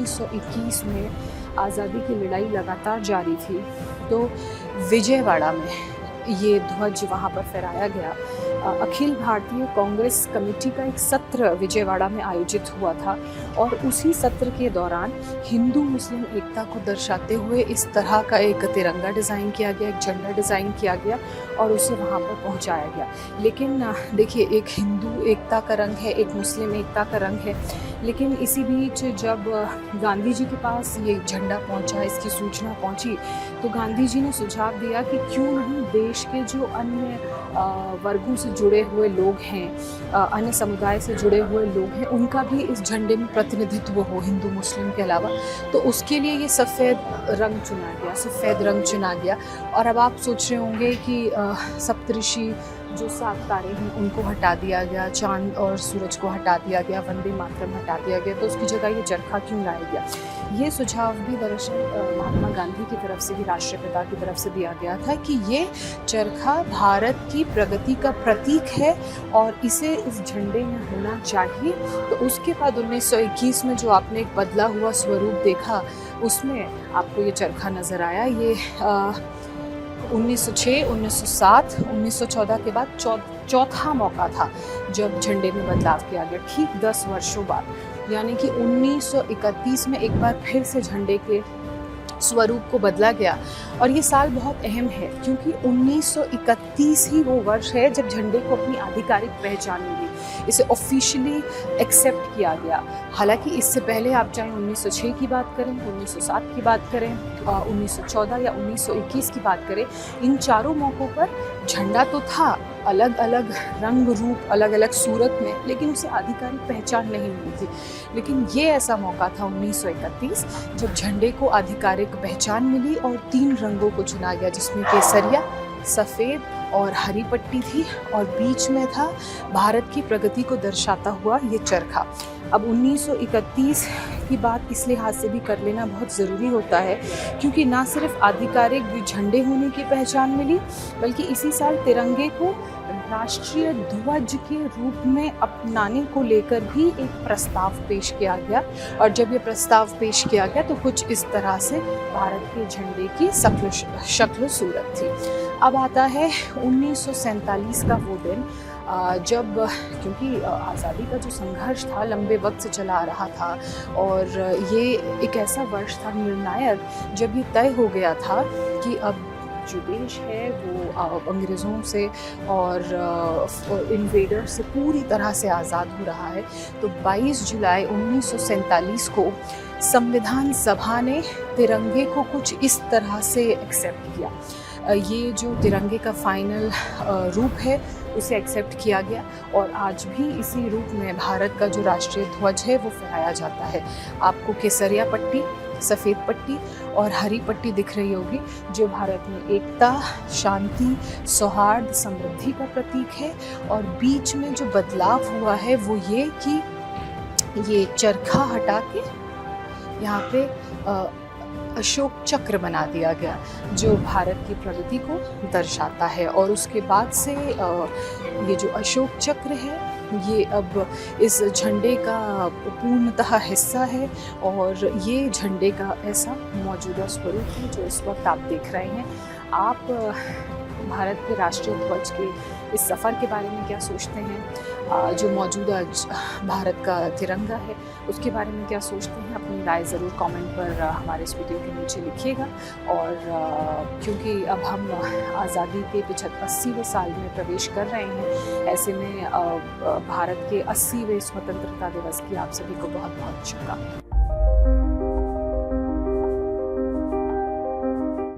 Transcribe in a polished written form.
1921 में आज़ादी की लड़ाई लगातार जारी थी, तो विजयवाड़ा में ये ध्वज वहाँ पर फहराया गया। अखिल भारतीय कांग्रेस कमेटी का एक सत्र विजयवाड़ा में आयोजित हुआ था और उसी सत्र के दौरान हिंदू मुस्लिम एकता को दर्शाते हुए इस तरह का एक तिरंगा डिज़ाइन किया गया, एक झंडा डिज़ाइन किया गया और उसे वहाँ पर पहुँचाया गया। लेकिन देखिए, एक हिंदू एकता का रंग है, एक मुस्लिम एकता का रंग है, लेकिन इसी बीच जब गांधी जी के पास ये झंडा पहुँचा, इसकी सूचना पहुँची, तो गांधी जी ने सुझाव दिया कि क्यों नहीं देश के जो अन्य वर्गों से जुड़े हुए लोग हैं, अन्य समुदाय से जुड़े हुए लोग हैं, उनका भी इस झंडे में प्रतिनिधित्व हो हिंदू मुस्लिम के अलावा। तो उसके लिए ये सफ़ेद रंग चुना गया। और अब आप सोच रहे होंगे कि सप्तऋषि जो 7 तारे हैं उनको हटा दिया गया, चांद और सूरज को हटा दिया गया, वंदे मातरम हटा दिया गया, तो उसकी जगह ये चरखा क्यों लाया गया? ये सुझाव भी दरअसल महात्मा गांधी की तरफ से ही, राष्ट्रपिता की तरफ से दिया गया था कि ये चरखा भारत की प्रगति का प्रतीक है और इसे इस झंडे में होना चाहिए। तो उसके बाद 1921 में जो आपने एक बदला हुआ स्वरूप देखा, उसमें आपको ये चरखा नज़र आया। ये 1906, 1907, 1914 के बाद चौथा मौका था जब झंडे में बदलाव किया गया, ठीक 10 वर्षों बाद। यानी कि 1931 में एक बार फिर से झंडे के स्वरूप को बदला गया। और ये साल बहुत अहम है क्योंकि 1931 ही वो वर्ष है जब झंडे को अपनी आधिकारिक पहचान मिली, इसे ऑफिशियली एक्सेप्ट किया गया। हालांकि इससे पहले आप चाहे 1906 की बात करें, 1907 की बात करें, 1914 या 1921 की बात करें, इन चारों मौक़ों पर झंडा तो था, अलग अलग रंग रूप, अलग अलग सूरत में, लेकिन उसे आधिकारिक पहचान नहीं मिली थी। लेकिन ये ऐसा मौका था 1931 जब झंडे को आधिकारिक पहचान मिली और 3 रंगों को चुना गया, जिसमें केसरिया, सफ़ेद और हरी पट्टी थी और बीच में था भारत की प्रगति को दर्शाता हुआ ये चरखा। अब 1931 की बात इस लिहाज से भी कर लेना बहुत ज़रूरी होता है क्योंकि ना सिर्फ आधिकारिक झंडे होने की पहचान मिली, बल्कि इसी साल तिरंगे को राष्ट्रीय ध्वज के रूप में अपनाने को लेकर भी एक प्रस्ताव पेश किया गया। और जब ये प्रस्ताव पेश किया गया तो कुछ इस तरह से भारत के झंडे की शक्ल सूरत थी। अब आता है 1947 का वो दिन जब, क्योंकि आज़ादी का जो संघर्ष था लंबे वक्त से चला आ रहा था और ये एक ऐसा वर्ष था निर्णायक जब ये तय हो गया था कि अब जो देश है वो अंग्रेज़ों से और इन्वेडर से पूरी तरह से आज़ाद हो रहा है। तो 22 जुलाई 1947 को संविधान सभा ने तिरंगे को कुछ इस तरह से एक्सेप्ट किया। ये जो तिरंगे का फाइनल रूप है उसे एक्सेप्ट किया गया और आज भी इसी रूप में भारत का जो राष्ट्रीय ध्वज है वो फहराया जाता है। आपको केसरिया पट्टी, सफ़ेद पट्टी और हरी पट्टी दिख रही होगी, जो भारत में एकता, शांति, सौहार्द, समृद्धि का प्रतीक है। और बीच में जो बदलाव हुआ है वो ये कि ये चरखा हटा के यहाँ पे अशोक चक्र बना दिया गया, जो भारत की प्रगति को दर्शाता है। और उसके बाद से ये जो अशोक चक्र है ये अब इस झंडे का पूर्णतः हिस्सा है और ये झंडे का ऐसा मौजूदा स्वरूप है जो इस वक्त आप देख रहे हैं। आप भारत के राष्ट्रीय ध्वज के इस सफ़र के बारे में क्या सोचते हैं? जो मौजूदा भारत का तिरंगा है उसके बारे में क्या सोचते हैं? अपनी राय ज़रूर कमेंट पर हमारे इस वीडियो के नीचे लिखिएगा। और क्योंकि अब हम आज़ादी के 80वें साल में प्रवेश कर रहे हैं, ऐसे में भारत के 80वें स्वतंत्रता दिवस की आप सभी को बहुत बहुत शुभकामनाएं।